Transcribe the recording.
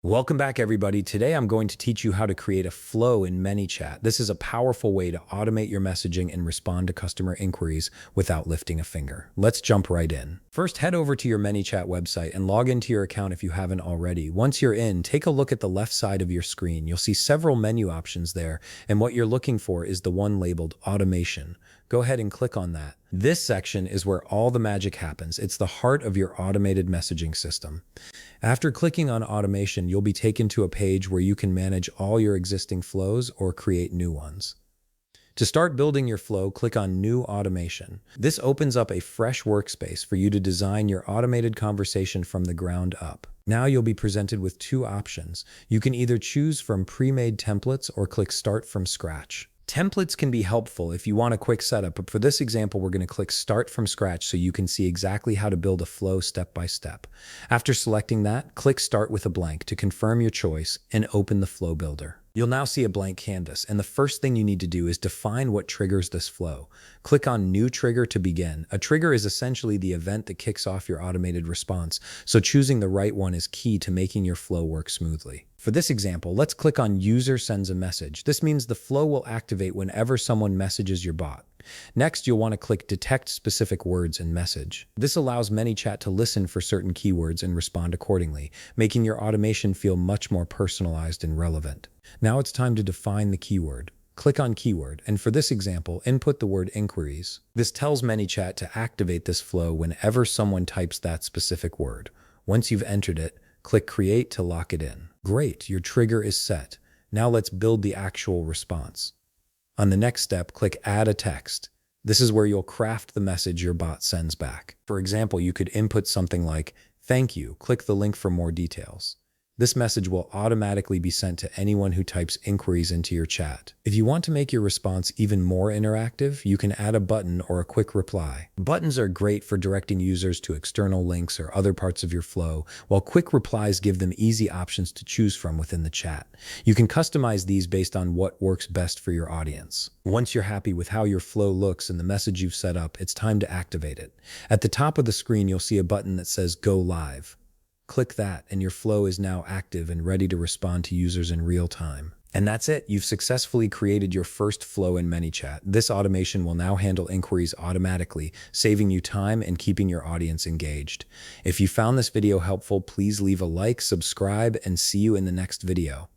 Welcome back, everybody. Today, I'm going to teach you how to create a flow in ManyChat. This is a powerful way to automate your messaging and respond to customer inquiries without lifting a finger. Let's jump right in. First, head over to your ManyChat website and log into your account if you haven't already. Once you're in, take a look at the left side of your screen. You'll see several menu options there, and what you're looking for is the one labeled Automation. Go ahead and click on that. This section is where all the magic happens. It's the heart of your automated messaging system. After clicking on automation, you'll be taken to a page where you can manage all your existing flows or create new ones. To start building your flow, click on New Automation. This opens up a fresh workspace for you to design your automated conversation from the ground up. Now you'll be presented with two options. You can either choose from pre-made templates or click Start from Scratch. Templates can be helpful if you want a quick setup, but for this example, we're going to click Start from Scratch so you can see exactly how to build a flow step by step. After selecting that, click Start with a blank to confirm your choice and open the Flow Builder. You'll now see a blank canvas, and the first thing you need to do is define what triggers this flow. Click on New Trigger to begin. A trigger is essentially the event that kicks off your automated response, so choosing the right one is key to making your flow work smoothly. For this example, let's click on User Sends a Message. This means the flow will activate whenever someone messages your bot. Next, you'll want to click Detect Specific Words and Message. This allows ManyChat to listen for certain keywords and respond accordingly, making your automation feel much more personalized and relevant. Now it's time to define the keyword. Click on Keyword, and for this example, input the word inquiries. This tells ManyChat to activate this flow whenever someone types that specific word. Once you've entered it, click Create to lock it in. Great, your trigger is set. Now let's build the actual response. On the next step, click Add a Text. This is where you'll craft the message your bot sends back. For example, you could input something like, "Thank you, click the link for more details." This message will automatically be sent to anyone who types inquiries into your chat. If you want to make your response even more interactive, you can add a button or a quick reply. Buttons are great for directing users to external links or other parts of your flow, while quick replies give them easy options to choose from within the chat. You can customize these based on what works best for your audience. Once you're happy with how your flow looks and the message you've set up, it's time to activate it. At the top of the screen, you'll see a button that says Go Live. Click that, and your flow is now active and ready to respond to users in real time. And that's it. You've successfully created your first flow in ManyChat. This automation will now handle inquiries automatically, saving you time and keeping your audience engaged. If you found this video helpful, please leave a like, subscribe, and see you in the next video.